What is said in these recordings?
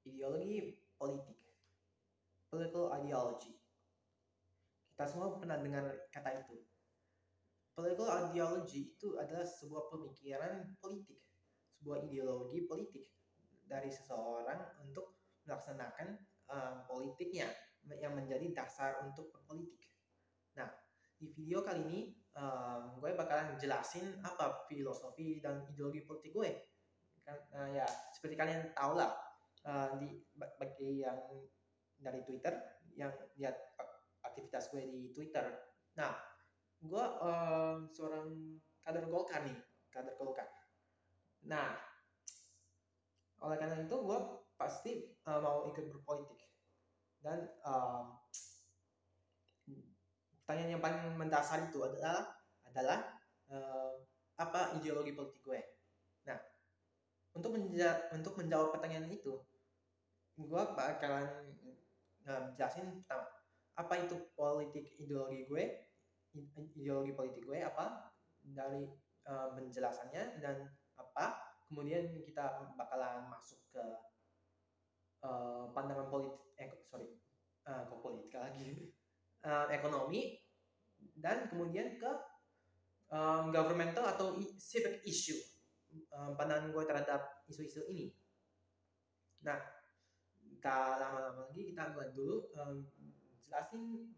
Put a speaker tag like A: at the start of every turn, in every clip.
A: Ideologi politik, political ideology. Kita semua pernah dengar kata itu. Political ideology itu adalah sebuah pemikiran politik, sebuah ideologi politik dari seseorang untuk melaksanakan politiknya yang menjadi dasar untuk berpolitik. Nah, di video kali ini gue bakalan jelasin apa filosofi dan ideologi politik gue. Kan, ya seperti kalian tahu lah, bagi yang dari Twitter, yang lihat aktivitas gue di Twitter. Nah, gue seorang kader Golkar nih, kader Golkar. Nah, oleh karena itu gue pasti mau ikut berpolitik. Dan pertanyaan yang paling mendasar itu adalah apa ideologi politik gue. Nah, untuk menjawab pertanyaan itu, gue bakalan jelasin pertama apa itu ideologi politik gue apa dari penjelasannya, dan apa kemudian kita bakalan masuk ke pandangan politika lagi, ekonomi, dan kemudian ke governmental atau civic issue, pandangan gue terhadap isu-isu ini. Nah, tak lama-lama lagi kita mulai dulu jelasin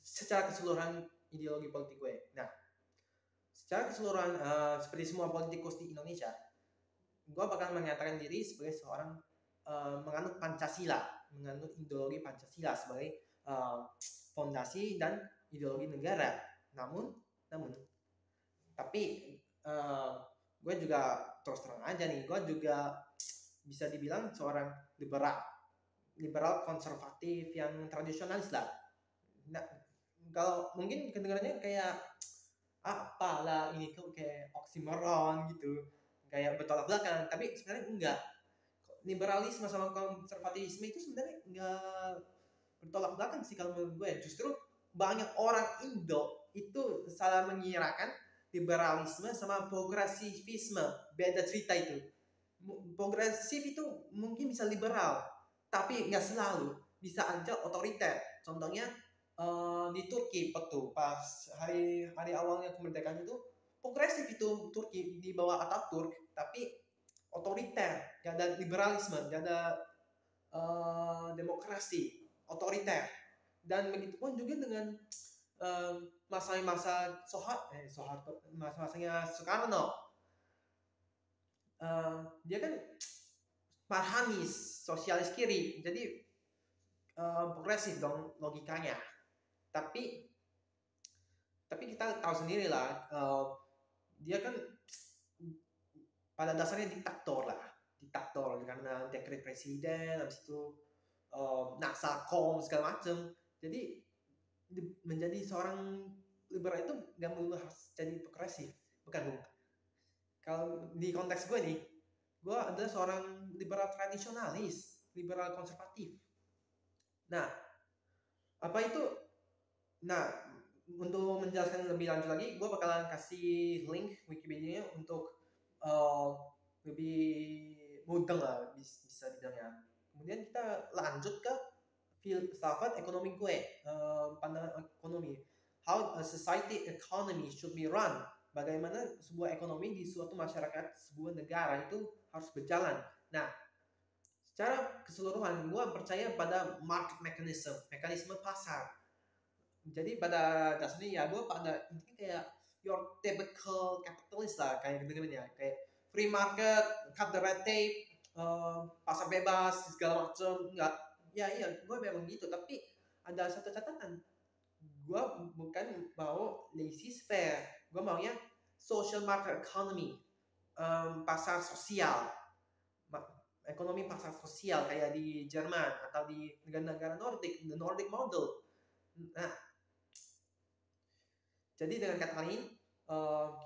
A: secara keseluruhan ideologi politik gue. Nah, secara keseluruhan seperti semua politikus di Indonesia, gue bakal menyatakan diri sebagai seorang menganut Pancasila, menganut ideologi Pancasila sebagai fondasi dan ideologi negara. Namun, tapi gue juga terus terang aja nih, gue juga bisa dibilang seorang liberal konservatif yang tradisionalis lah. Nah, kalau mungkin kedengarannya kayak apalah ini tuh kayak oksimoron gitu, kayak bertolak belakang, tapi sebenarnya enggak. Liberalisme sama konservatisme itu sebenarnya enggak bertolak belakang sih kalau menurut gue. Justru banyak orang Indo itu salah mengirakan liberalisme sama progresivisme, beda cerita itu. Progresif itu mungkin bisa liberal, tapi nggak selalu, bisa aja otoriter. Contohnya di Turki pas hari awalnya kemerdekaan itu progresif itu Turki di bawah Atatürk, tapi otoriter, gak ada liberalisme, gak ada demokrasi, otoriter. Dan begitu pun juga dengan masa-masanya Soekarno. Dia kan Marhamis, sosialis kiri, jadi progresif dong logikanya. Tapi kita tahu sendiri lah, dia kan pada dasarnya diktator karena dekret presiden, habis itu Naksakom segala macam. Jadi menjadi seorang liberal itu nggak melulu harus jadi progresif, bukan Bung? Kalau di konteks gue nih, gue adalah seorang liberal tradisionalis, liberal konservatif. Nah, apa itu? Nah, untuk menjelaskan lebih lanjut lagi, gue bakalan kasih link Wikipedia untuk lebih mudah lah, bisa dibilangnya. Kemudian kita lanjut ke filsafat ekonomi gue, pandangan ekonomi. How a society economy should be run. Bagaimana sebuah ekonomi di suatu masyarakat, sebuah negara itu harus berjalan. Nah, secara keseluruhan gue percaya pada market mechanism, mekanisme pasar. Jadi pada dasarnya ya gue pada intinya kayak your typical capitalist lah, kayak dengernya kayak free market, cut the red tape, pasar bebas segala macam. Enggak, ya iya gue memang gitu, tapi ada satu catatan, gue bukan mau laissez-faire, gue maunya social market economy, pasar sosial, ekonomi pasar sosial kayak di Jerman atau di negara-negara Nordic, the Nordic model. Nah, jadi dengan kata lain,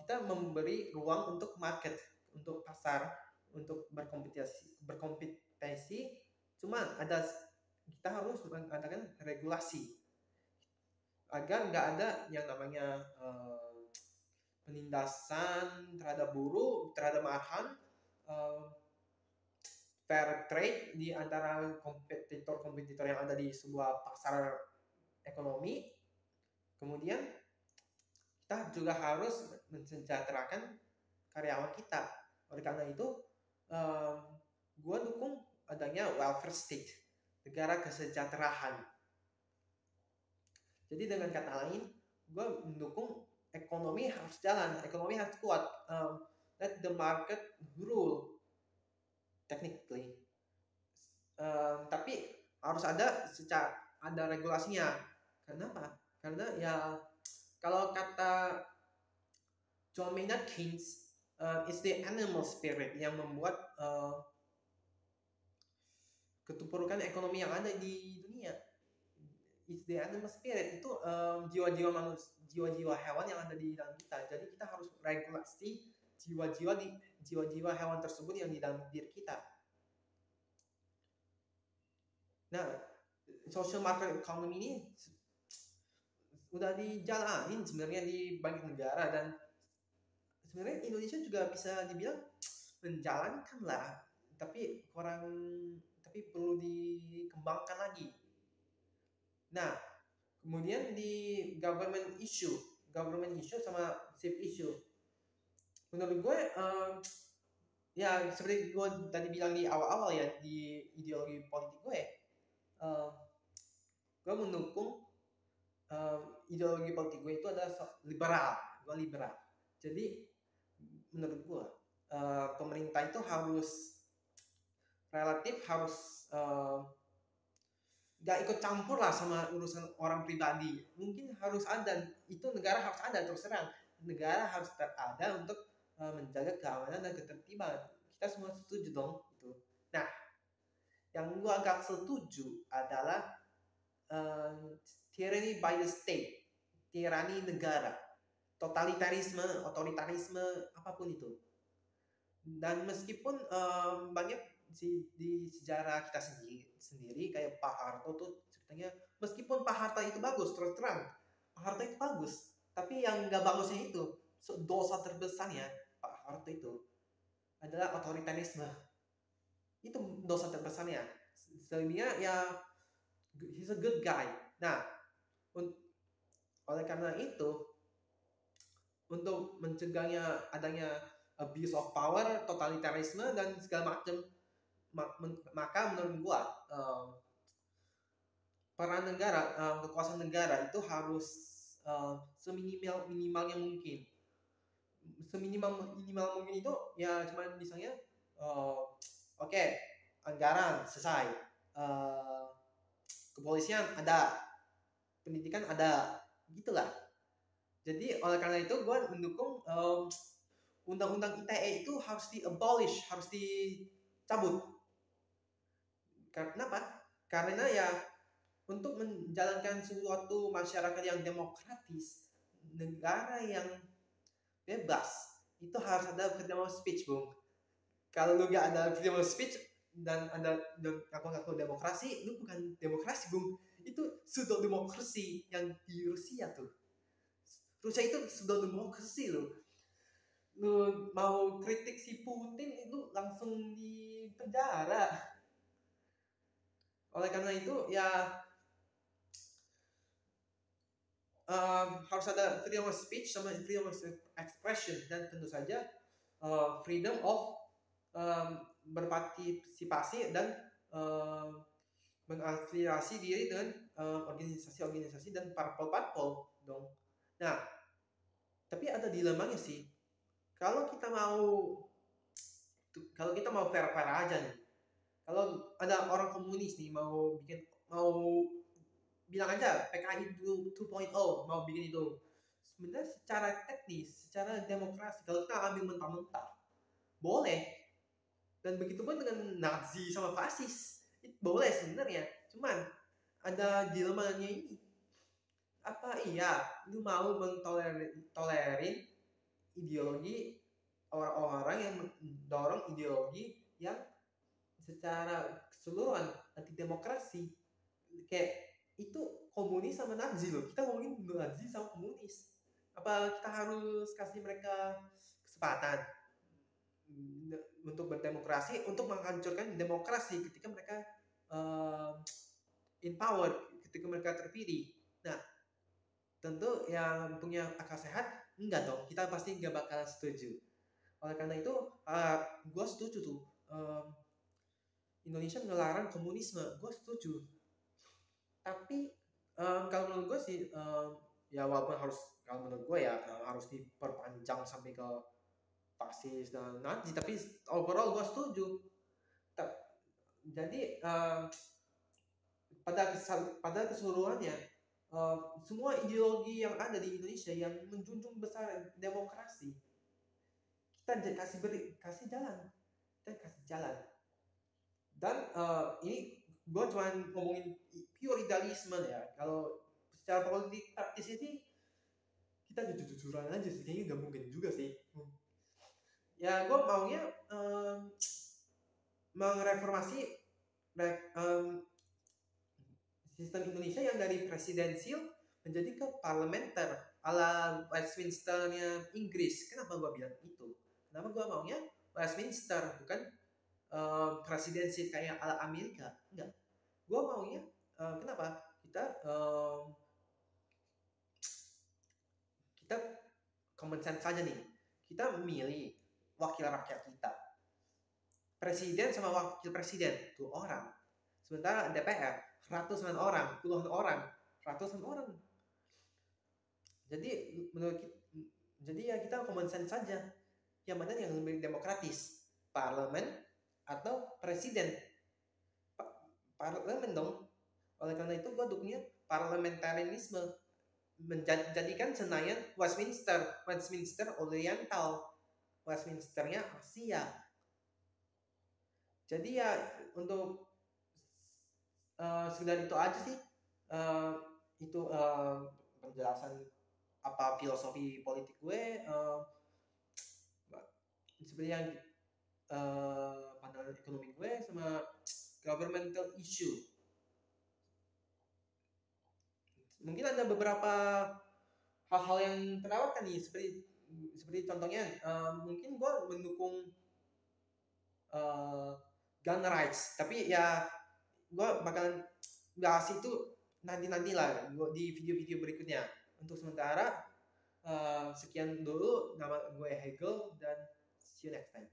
A: kita memberi ruang untuk market, untuk pasar, untuk berkompetisi. Cuma kita harus mengadakan regulasi agar nggak ada yang namanya penindasan terhadap buruh, terhadap arahan, fair trade di antara kompetitor-kompetitor yang ada di sebuah pasar ekonomi. Kemudian kita juga harus mensejahterakan karyawan kita. Oleh karena itu, gue dukung adanya welfare state, negara kesejahteraan. Jadi dengan kata lain, gue mendukung ekonomi harus jalan, ekonomi harus kuat. Let the market rule, technically. Tapi harus ada regulasinya. Kenapa? Karena ya kalau kata John Maynard Keynes, it's the animal spirit yang membuat keterpurukan ekonomi yang ada di dunia. It's the animal spirit, itu jiwa-jiwa hewan yang ada di dalam kita. Jadi kita harus regulasi jiwa-jiwa hewan tersebut yang di dalam diri kita. Nah, social market economy ini udah dijalanin sebenarnya di banyak negara, dan sebenarnya Indonesia juga bisa dibilang menjalankan lah, tapi perlu dikembangkan lagi. Nah, kemudian di government issue sama civic issue, menurut gue ya seperti gue tadi bilang di awal-awal ya, di ideologi politik gue, gue mendukung ideologi politik gue itu adalah liberal. Gue liberal. Jadi menurut gue pemerintah itu harus gak ikut campur lah sama urusan orang pribadi. Mungkin harus ada, itu negara harus ada, terus terang negara harus ada untuk menjaga keamanan dan ketertiban. Kita semua setuju dong itu. Nah, yang gue agak setuju adalah tyranny by the state, tirani negara, totalitarisme, otoritarisme, apapun itu. Dan meskipun banyak di sejarah kita sendiri kayak Pak Harto tuh ceritanya, meskipun Pak Harto itu bagus, terus terang Pak Harto itu bagus, tapi yang nggak bagusnya itu, dosa terbesarnya Pak Harto itu adalah otoritarisme. Itu dosa terbesarnya. Selebihnya ya he's a good guy. Nah, oleh karena itu, untuk mencegahnya adanya abuse of power, totalitarisme dan segala macam, maka menurut gua peran negara, kekuasaan negara itu harus seminimalnya mungkin. Seminimal mungkin itu ya cuman misalnya oke, anggaran selesai, kepolisian ada, pendidikan ada, gitulah. Jadi oleh karena itu gue mendukung undang-undang ITE itu harus di-abolish, harus dicabut. Kenapa? Karena ya untuk menjalankan suatu masyarakat yang demokratis, negara yang bebas, itu harus ada freedom of speech, Bung. Kalau lu gak ada freedom of speech dan ada ngaku-ngaku demokrasi, lu bukan demokrasi, Bung. Itu pseudo demokrasi yang di Rusia tuh. Rusia itu pseudo demokrasi loh. Lu mau kritik si Putin itu langsung di penjara. Oleh karena itu ya harus ada freedom of speech sama freedom of expression, dan tentu saja freedom of berpartisipasi dan mengafiliasi diri dengan organisasi-organisasi dan parpol dong. Nah, tapi ada dilemanya sih. Kalau kita mau fair aja nih. Kalau ada orang komunis nih mau bilang aja PKI 2.0 mau bikin itu. Sebenarnya secara teknis, secara demokrasi, kalau kita ambil mentah-mentah, boleh. Dan begitu pun dengan Nazi sama fasis, itu boleh sebenarnya. Cuman ada dilemanya ini. Apa iya lu mau mentolerin ideologi orang-orang yang mendorong ideologi yang secara keseluruhan anti demokrasi? Kayak itu komunis sama Nazi loh. Kita ngomongin Nazi sama komunis. Apa kita harus kasih mereka kesempatan? untuk berdemokrasi, untuk menghancurkan demokrasi ketika mereka uh, in power, ketika mereka terpilih. Nah, tentu yang punya akal sehat enggak dong, kita pasti nggak bakal setuju. Oleh karena itu, gue setuju tuh, Indonesia melarang komunisme, gue setuju. Tapi kalau menurut gue sih, ya walaupun harus, kalau menurut gue ya harus diperpanjang sampai ke fasis dan Nazi, tapi overall gue setuju. Jadi pada keseluruhannya, semua ideologi yang ada di Indonesia yang menjunjung besar demokrasi, kita kasih jalan, dan ini gue cuma ngomongin pure idealisme ya. Kalau secara politik praktis ini kita jujur-jujuran aja sih, kayaknya nggak mungkin juga sih. Ya gue maunya mengreformasi sistem Indonesia yang dari presidensial menjadi ke parlementer ala Westminsternya Inggris. Kenapa gue bilang itu? Kenapa gue maunya Westminster bukan presidensi kayak ala Amerika? Enggak. Gue maunya kenapa? Kita common sense saja nih. Kita milih wakil rakyat kita. Presiden sama wakil presiden 2 orang. Sementara DPR ratusan orang, puluhan orang, ratusan orang. Jadi ya kita common sense saja. Yang mana yang lebih demokratis? Parlemen atau presiden? Parlemen dong. Oleh karena itu gue dukungnya parlementarisme, menjadikan Senayan Westminster Oriental, Westminsternya Asia. Jadi ya untuk sekedar itu aja sih, itu penjelasan apa filosofi politik gue, seperti yang pandangan ekonomi gue sama governmental issue. Mungkin ada beberapa hal-hal yang terlewatkan nih, seperti contohnya mungkin gue mendukung gun rights, tapi ya gue bakalan bahas itu nanti lah di video-video berikutnya. Untuk sementara sekian dulu, nama gue Hegel dan see you next time.